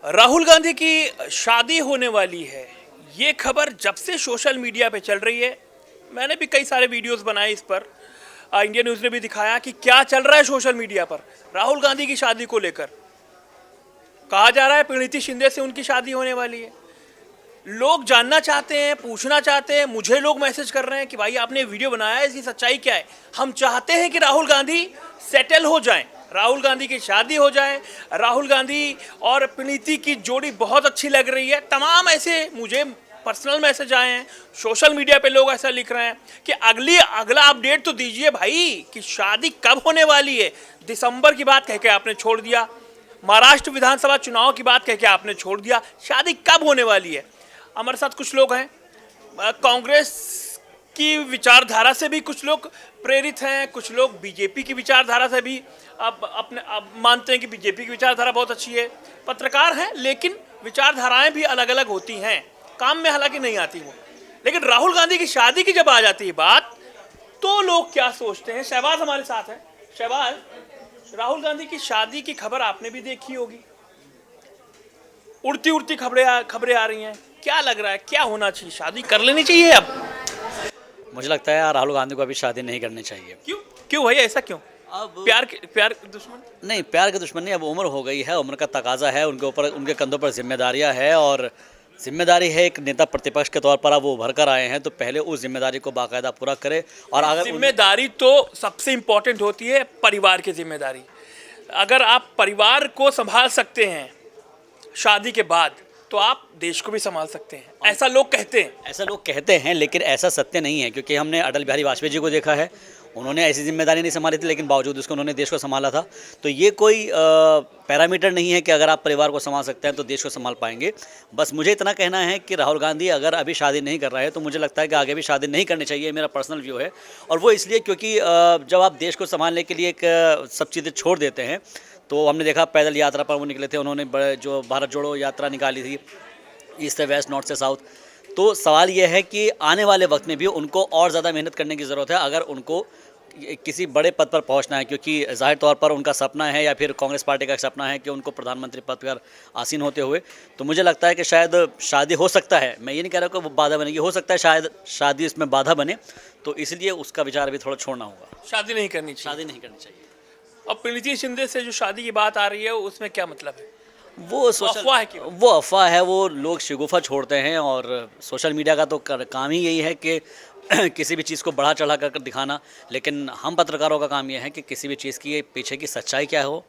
राहुल गांधी की शादी होने वाली है। ये खबर जब से सोशल मीडिया पे चल रही है, मैंने भी कई सारे वीडियोस बनाए इस पर। इंडिया न्यूज़ ने भी दिखाया कि क्या चल रहा है सोशल मीडिया पर राहुल गांधी की शादी को लेकर। कहा जा रहा है प्रीति शिंदे से उनकी शादी होने वाली है। लोग जानना चाहते हैं, पूछना चाहते हैं, मुझे लोग मैसेज कर रहे हैं कि भाई आपने वीडियो बनाया है, इसकी सच्चाई क्या है। हम चाहते हैं कि राहुल गांधी सेटल हो जाएं, राहुल गांधी की शादी हो जाए। राहुल गांधी और प्रीति की जोड़ी बहुत अच्छी लग रही है। तमाम ऐसे मुझे पर्सनल मैसेज आए हैं, सोशल मीडिया पे लोग ऐसा लिख रहे हैं कि अगला अपडेट तो दीजिए भाई कि शादी कब होने वाली है। दिसंबर की बात कह के आपने छोड़ दिया, महाराष्ट्र विधानसभा चुनाव की बात कह के आपने छोड़ दिया, शादी कब होने वाली है। हमारे साथ कुछ लोग हैं, कांग्रेस की विचारधारा से भी कुछ लोग प्रेरित हैं, कुछ लोग बीजेपी की विचारधारा से भी अब मानते हैं कि बीजेपी की विचारधारा बहुत अच्छी है। पत्रकार हैं लेकिन विचारधाराएं भी अलग अलग होती हैं, काम में हालांकि नहीं आती वो। लेकिन राहुल गांधी की शादी की जब आ जाती है बात, तो लोग क्या सोचते हैं। शहबाज हमारे साथ है। शहबाज, राहुल गांधी की शादी की खबर आपने भी देखी होगी, उड़ती उड़ती खबरें आ रही हैं। क्या लग रहा है, क्या होना चाहिए, शादी कर लेनी चाहिए अब? मुझे लगता है राहुल गांधी को अभी शादी नहीं करनी चाहिए। क्यों क्यों भाई, ऐसा क्यों? अब प्यार के दुश्मन? नहीं, प्यार के दुश्मन नहीं, अब उम्र हो गई है, उम्र का तकाजा है, उनके ऊपर उनके कंधों पर जिम्मेदारियां है और जिम्मेदारी है एक नेता प्रतिपक्ष के तौर पर। अब वो उभर कर आए हैं तो पहले उस जिम्मेदारी को बाकायदा पूरा करें। और अगर जिम्मेदारी तो सबसे इंपॉर्टेंट होती है, परिवार की जिम्मेदारी। अगर आप परिवार को संभाल सकते हैं शादी के बाद, तो आप देश को भी संभाल सकते हैं, ऐसा लोग कहते हैं। लेकिन ऐसा सत्य नहीं है, क्योंकि हमने अटल बिहारी वाजपेयी जी को देखा है, उन्होंने ऐसी जिम्मेदारी नहीं संभाली थी लेकिन बावजूद उसको उन्होंने देश को संभाला था। तो ये कोई पैरामीटर नहीं है कि अगर आप परिवार को संभाल सकते हैं तो देश को संभाल पाएंगे। बस मुझे इतना कहना है कि राहुल गांधी अगर अभी शादी नहीं कर रहा है तो मुझे लगता है कि आगे भी शादी नहीं करनी चाहिए, मेरा पर्सनल व्यू है। और वो इसलिए क्योंकि जब आप देश को संभालने के लिए सब चीज़ें छोड़ देते हैं, तो हमने देखा पैदल यात्रा पर वो निकले थे, उन्होंने जो भारत जोड़ो यात्रा निकाली थी, ईस्ट से वेस्ट, नॉर्थ से साउथ। तो सवाल यह है कि आने वाले वक्त में भी उनको और ज़्यादा मेहनत करने की ज़रूरत है अगर उनको किसी बड़े पद पर पहुंचना है, क्योंकि जाहिर तौर पर उनका सपना है या फिर कांग्रेस पार्टी का सपना है कि उनको प्रधानमंत्री पद पर आसीन होते हुए। तो मुझे लगता है कि शायद शादी हो सकता है, मैं ये नहीं कह रहा कि वो बाधा बनेगी, हो सकता है शायद शादी इसमें बाधा बने, तो इसलिए उसका विचार भी थोड़ा छोड़ना होगा। शादी नहीं करनी चाहिए। अब प्रीति शिंदे से जो शादी की बात आ रही है उसमें क्या मतलब है? वो अफवाह है, वो लोग शिगुफा छोड़ते हैं। और सोशल मीडिया का तो काम ही यही है कि किसी भी चीज़ को बढ़ा चढ़ा कर दिखाना, लेकिन हम पत्रकारों का काम यह है कि किसी भी चीज़ की पीछे की सच्चाई क्या हो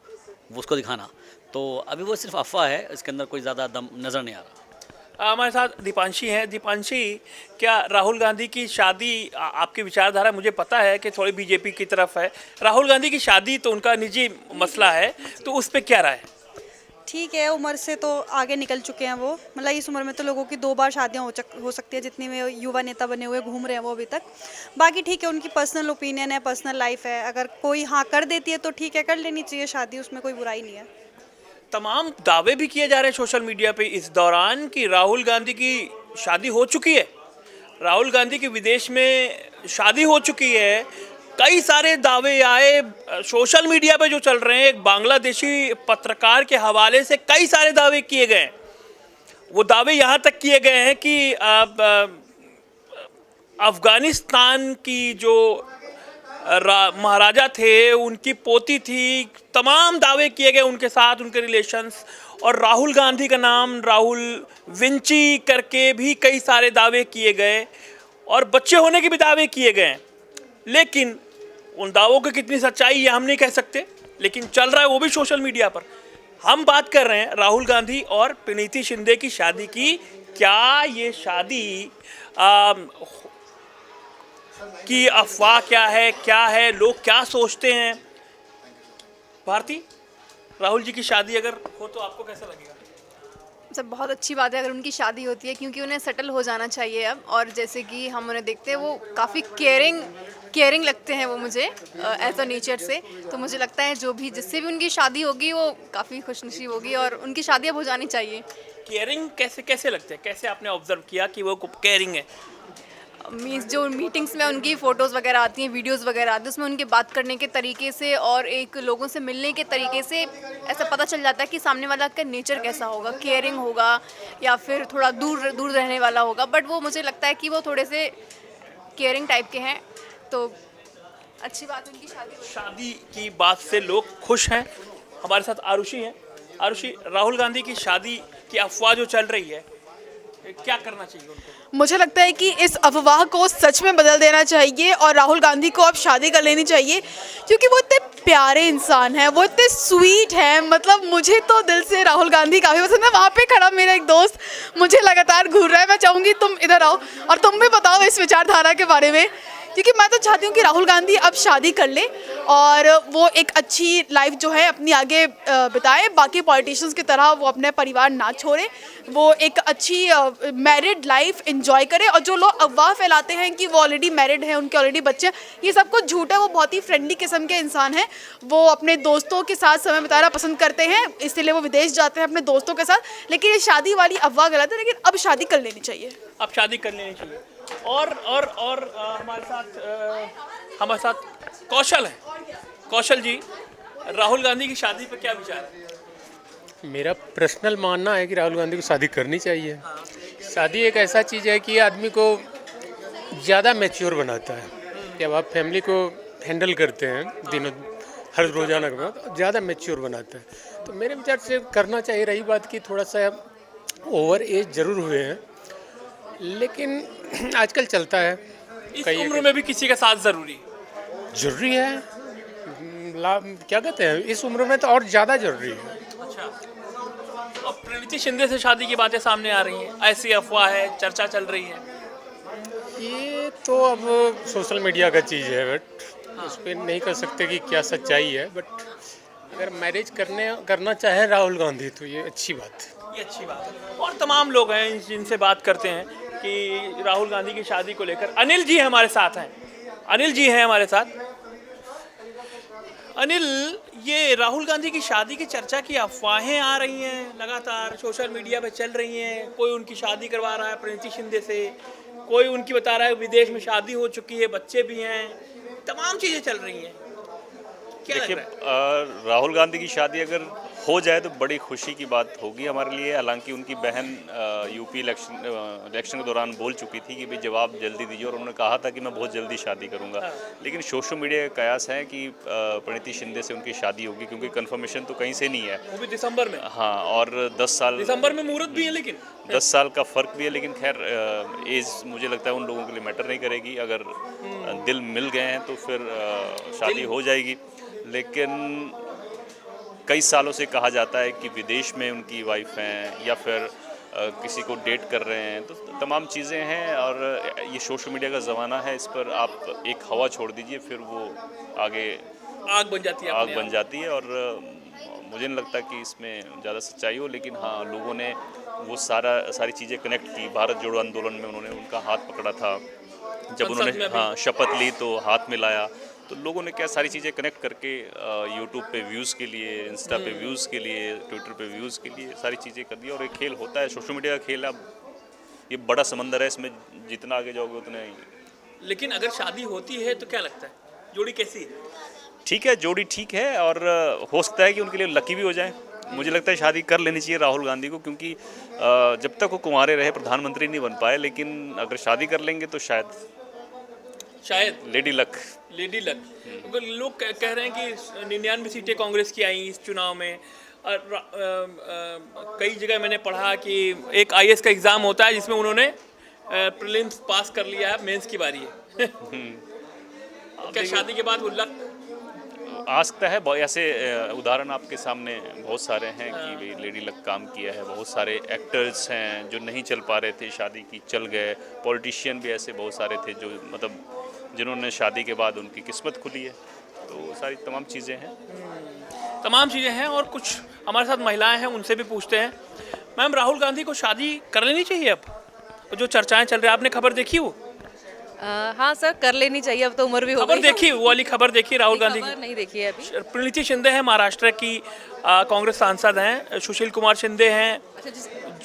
वो उसको दिखाना। तो अभी वो सिर्फ अफवाह है, इसके अंदर कोई ज़्यादा दम नज़र नहीं आ रहा। हमारे साथ दीपांशी हैं। दीपांशी, क्या राहुल गांधी की शादी, आपकी विचारधारा मुझे पता है कि थोड़ी बीजेपी की तरफ है, राहुल गांधी की शादी तो उनका निजी मसला है, तो उस पर क्या राय है? ठीक है, उम्र से तो आगे निकल चुके हैं वो। मतलब इस उम्र में तो लोगों की 2 बार शादियां हो सकती है, जितनी में युवा नेता बने हुए घूम रहे हैं वो अभी तक। बाकी ठीक है, उनकी पर्सनल ओपिनियन है, पर्सनल लाइफ है। अगर कोई हाँ कर देती है तो ठीक है, कर लेनी चाहिए शादी, उसमें कोई बुराई नहीं है। तमाम दावे भी किए जा रहे हैं सोशल मीडिया पे इस दौरान कि राहुल गांधी की शादी हो चुकी है, राहुल गांधी की विदेश में शादी हो चुकी है। कई सारे दावे आए सोशल मीडिया पे जो चल रहे हैं, एक बांग्लादेशी पत्रकार के हवाले से कई सारे दावे किए गए हैं। वो दावे यहाँ तक किए गए हैं कि अफगानिस्तान की जो महाराजा थे उनकी पोती थी, तमाम दावे किए गए उनके साथ, उनके रिलेशंस। और राहुल गांधी का नाम राहुल विंची करके भी कई सारे दावे किए गए और बच्चे होने के भी दावे किए गए। लेकिन उन दावों की कितनी सच्चाई ये हम नहीं कह सकते, लेकिन चल रहा है वो भी सोशल मीडिया पर। हम बात कर रहे हैं राहुल गांधी और प्रीति शिंदे की शादी की। क्या ये शादी की अफवाह क्या है, लोग क्या सोचते हैं? भारती, राहुल जी की शादी अगर हो तो आपको कैसा लगेगा? सब बहुत अच्छी बात है अगर उनकी शादी होती है, क्योंकि उन्हें सेटल हो जाना चाहिए अब। और जैसे कि हम उन्हें देखते हैं, वो काफ़ी केयरिंग लगते हैं वो मुझे एज अ नेचर से। तो मुझे लगता है जो भी जिससे भी उनकी शादी होगी वो काफ़ी खुशनसीब होगी और उनकी शादी अब हो जानी चाहिए। केयरिंग कैसे लगते हैं? कैसे आपने ऑब्जर्व किया कि वो केयरिंग है? मीन्स जो मीटिंग्स में उनकी फ़ोटोज़ वगैरह आती हैं, वीडियोज़ वगैरह आती हैं, उसमें उनके बात करने के तरीके से और एक लोगों से मिलने के तरीके से ऐसा पता चल जाता है कि सामने वाला का नेचर कैसा होगा, केयरिंग होगा या फिर थोड़ा दूर दूर रहने वाला होगा। बट वो मुझे लगता है कि वो थोड़े से केयरिंग टाइप के हैं, तो अच्छी बात है उनकी शादी। शादी की बात से लोग खुश हैं। हमारे साथ आरुषि हैं। आरुषि, राहुल गांधी की शादी की अफवाह जो चल रही है, क्या करना चाहिए उनको? मुझे लगता है कि इस अफवाह को सच में बदल देना चाहिए और राहुल गांधी को अब शादी कर लेनी चाहिए, क्योंकि वो इतने प्यारे इंसान हैं, वो इतने स्वीट हैं। मतलब मुझे तो दिल से राहुल गांधी काफ़ी पसंद है। वहाँ पे खड़ा मेरा एक दोस्त मुझे लगातार घूर रहा है। मैं चाहूँगी तुम इधर आओ और तुम भी बताओ इस विचारधारा के बारे में, क्योंकि मैं तो चाहती हूँ कि राहुल गांधी अब शादी कर ले और वो एक अच्छी लाइफ जो है अपनी आगे बिताए। बाकी पॉलिटिशियंस की तरह वो अपने परिवार ना छोड़े, वो एक अच्छी मैरिड लाइफ एंजॉय करे। और जो लोग अफवाह फैलाते हैं कि वो ऑलरेडी मैरिड हैं, उनके ऑलरेडी बच्चे हैं, ये सब कुछ झूठ है। वो बहुत ही फ्रेंडली किस्म के इंसान हैं। वो अपने दोस्तों के साथ समय बिताना पसंद करते हैं, इसलिए वो विदेश जाते हैं अपने दोस्तों के साथ। लेकिन ये शादी वाली अफवाह गलत है, लेकिन अब शादी कर लेनी चाहिए। अब शादी कर लेनी चाहिए। और हमारे साथ कौशल है। कौशल जी, राहुल गांधी की शादी पर क्या विचार है? मेरा पर्सनल मानना है कि राहुल गांधी को शादी करनी चाहिए। शादी एक ऐसा चीज़ है कि आदमी को ज़्यादा मैच्योर बनाता है। जब आप फैमिली को हैंडल करते हैं दिनों हर रोज़ाना के बाद, ज़्यादा मैच्योर बनाता है। तो मेरे विचार से करना चाहिए। रही बात कि थोड़ा सा ओवर एज ज़रूर हुए हैं, लेकिन आजकल चलता है। इस उम्र में भी किसी का साथ ज़रूरी है। क्या कहते हैं, इस उम्र में तो और ज़्यादा ज़रूरी है। अच्छा, अब प्रीति शिंदे से शादी की बातें सामने आ रही हैं, ऐसी अफवाह है, चर्चा चल रही है। ये तो अब सोशल मीडिया का चीज़ है, बट उस पर नहीं कर सकते कि क्या सच्चाई है। बट अगर मैरिज करना चाहे राहुल गांधी तो ये अच्छी बात है। ये अच्छी बात है। और तमाम लोग हैं जिनसे बात करते हैं कि राहुल गांधी की शादी को लेकर। अनिल जी हमारे साथ हैं। अनिल जी हैं हमारे साथ। अनिल, ये राहुल गांधी की शादी की चर्चा की अफवाहें आ रही हैं, लगातार सोशल मीडिया पे चल रही हैं। कोई उनकी शादी करवा रहा है प्रीति शिंदे से, कोई उनकी बता रहा है विदेश में शादी हो चुकी है, बच्चे भी हैं, तमाम चीज़ें चल रही हैं। क्या लग देखिए, रहा है? राहुल गांधी की शादी अगर हो जाए तो बड़ी खुशी की बात होगी हमारे लिए। हालांकि उनकी बहन यूपी इलेक्शन के दौरान बोल चुकी थी कि भाई जवाब जल्दी दीजिए, और उन्होंने कहा था कि मैं बहुत जल्दी शादी करूंगा। लेकिन सोशल मीडिया का कयास है कि प्रीति शिंदे से उनकी शादी होगी, क्योंकि कंफर्मेशन तो कहीं से नहीं है। वो भी दिसंबर में। हाँ, और 10 साल दिसंबर में मुहूर्त भी है, लेकिन 10 साल का फ़र्क भी है। लेकिन खैर, एज मुझे लगता है उन लोगों के लिए मैटर नहीं करेगी। अगर दिल मिल गए हैं तो फिर शादी हो जाएगी। लेकिन कई सालों से कहा जाता है कि विदेश में उनकी वाइफ हैं या फिर किसी को डेट कर रहे हैं, तो तमाम चीज़ें हैं। और ये सोशल मीडिया का ज़माना है, इस पर आप एक हवा छोड़ दीजिए, फिर वो आगे आग बन जाती है। आग बन जाती है। और मुझे नहीं लगता कि इसमें ज़्यादा सच्चाई हो। लेकिन हाँ, लोगों ने वो सारी चीज़ें कनेक्ट की। भारत जोड़ो आंदोलन में उन्होंने उनका हाथ पकड़ा था, जब उन्होंने शपथ ली तो हाथ मिलाया। तो लोगों ने क्या सारी चीज़ें कनेक्ट करके यूट्यूब पे व्यूज़ के लिए, इंस्टा पे व्यूज़ के लिए, ट्विटर पे व्यूज़ के लिए सारी चीज़ें कर दी। और एक खेल होता है, सोशल मीडिया का खेल है। अब ये बड़ा समंदर है, इसमें जितना आगे जाओगे उतना ही। लेकिन अगर शादी होती है तो क्या लगता है, जोड़ी कैसी है? ठीक है, जोड़ी ठीक है, और हो सकता है कि उनके लिए लकी भी हो जाए। मुझे लगता है शादी कर लेनी चाहिए राहुल गांधी को, क्योंकि जब तक वो कुंवारे रहे प्रधानमंत्री नहीं बन पाए। लेकिन अगर शादी कर लेंगे तो शायद लेडी लक। लोग कह रहे हैं कि 99 सीटें कांग्रेस की आई इस चुनाव में। कई जगह मैंने पढ़ा कि एक IAS का एग्ज़ाम होता है जिसमें उन्होंने प्रीलिम्स पास कर लिया है, मेंस की बारी है। क्या शादी के बाद वो लक आ सकता है? ऐसे उदाहरण आपके सामने बहुत सारे हैं कि भाई लेडी लक काम किया है। बहुत सारे एक्टर्स हैं जो नहीं चल पा रहे थे, शादी की चल गए। पॉलिटिशियन भी ऐसे बहुत सारे थे जो मतलब जिन्होंने शादी के बाद उनकी किस्मत खुली है। तो सारी तमाम चीज़ें हैं। और कुछ हमारे साथ महिलाएं हैं, उनसे भी पूछते हैं। मैम, राहुल गांधी को शादी कर लेनी चाहिए अब? जो चर्चाएं चल रही है, आपने खबर देखी वो? हाँ सर, कर लेनी चाहिए। अब तो उम्र भी हो गई। खबर देखी, वो वाली खबर देखी राहुल गांधी की? नहीं देखी है अभी। प्रीति शिंदे हैं, महाराष्ट्र की कांग्रेस सांसद हैं। सुशील कुमार शिंदे हैं,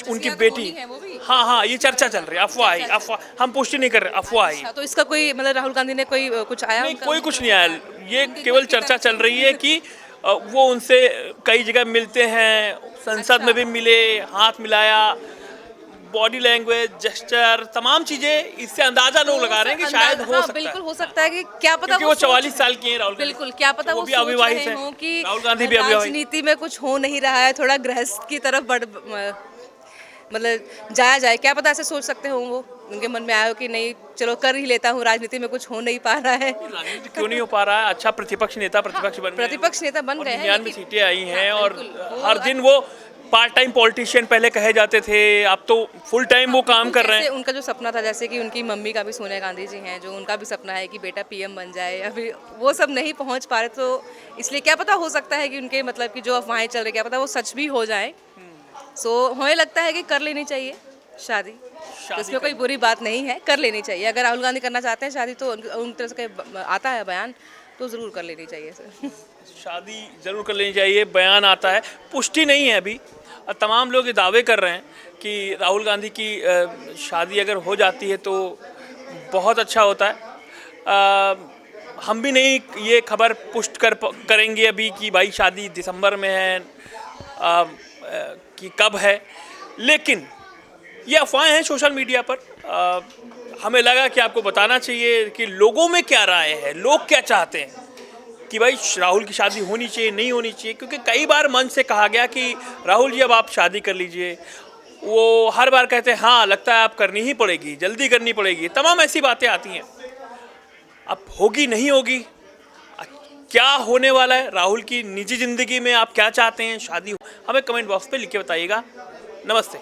उनकी बेटी। हाँ हाँ, ये चर्चा चल रही है, अफवाह है, अफवाह, हम पुष्टि नहीं कर रहे, अफवाह है। अच्छा, तो इसका कोई मतलब राहुल गांधी ने कोई कुछ आया नहीं, उनका? कोई कुछ नहीं आया, ये केवल चर्चा चल रही है कि वो उनसे कई जगह मिलते हैं, संसद में भी मिले, हाथ मिलाया, बॉडी लैंग्वेज, जेस्चर, तमाम चीजें, इससे अंदाजा लोग लगा रहे हैं कि शायद हो सकता है, बिल्कुल हो सकता है कि क्या पता क्योंकि वो 44 साल की हैं राहुल गांधी। बिल्कुल, क्या पता वो वो भी सोच अविवाहित रहे हैं, हों कि राहुल गांधी भी अविवाहित। राजनीति में कुछ हो नहीं रहा है, थोड़ा गृहस्थ की तरफ बढ़ मतलब जाया जाए, क्या पता ऐसे सोच सकते हो वो, उनके मन में आया हो कि नहीं चलो कर ही लेता हूँ, राजनीति में कुछ हो नहीं पा रहा है। राजनीति क्यों नहीं हो पा रहा है? अच्छा प्रतिपक्ष नेता प्रतिपक्ष बन गए हैं। प्रतिपक्ष नेता बन और गए हैं 99 लेकिन- सीटें आई हैं हाँ, और बिल्कुल, वो हर दिन वो पार्ट टाइम पॉलिटिशियन पहले कहे जाते थे, अब तो फुल टाइम वो काम कर रहे हैं। जैसे उनका जो सपना था, जैसे कि उनकी मम्मी का भी सोनिया गांधी जी हैं, जो उनका भी सपना है कि बेटा पीएम बन जाए, अभी वो सब नहीं पहुंच पा रहे, तो इसलिए क्या पता हो सकता है कि उनके मतलब कि जो अफवाहें चल रही, क्या पता वो सच भी हो जाए। सो हमें लगता है कि कर लेनी चाहिए शादी, तो इसमें कोई बुरी बात नहीं है, कर लेनी चाहिए। अगर राहुल गांधी करना चाहते हैं शादी, तो उन तरह से आता है बयान, तो ज़रूर कर लेनी चाहिए सर। शादी जरूर कर लेनी चाहिए, बयान आता है, पुष्टि नहीं है अभी। तमाम लोग ये दावे कर रहे हैं कि राहुल गांधी की शादी अगर हो जाती है तो बहुत अच्छा होता है। हम भी नहीं ये खबर पुष्ट करेंगे अभी कि भाई शादी दिसंबर में है कि कब है, लेकिन ये अफवाहें हैं सोशल मीडिया पर। हमें लगा कि आपको बताना चाहिए कि लोगों में क्या राय है, लोग क्या चाहते हैं कि भाई राहुल की शादी होनी चाहिए, नहीं होनी चाहिए। क्योंकि कई बार मंच से कहा गया कि राहुल जी अब आप शादी कर लीजिए, वो हर बार कहते हैं हाँ लगता है आप करनी ही पड़ेगी, जल्दी करनी पड़ेगी, तमाम ऐसी बातें आती हैं। अब होगी नहीं होगी, क्या होने वाला है, राहुल की निजी ज़िंदगी में आप क्या चाहते हैं, शादी, हमें कमेंट बॉक्स पे लिख के बताइएगा। नमस्ते।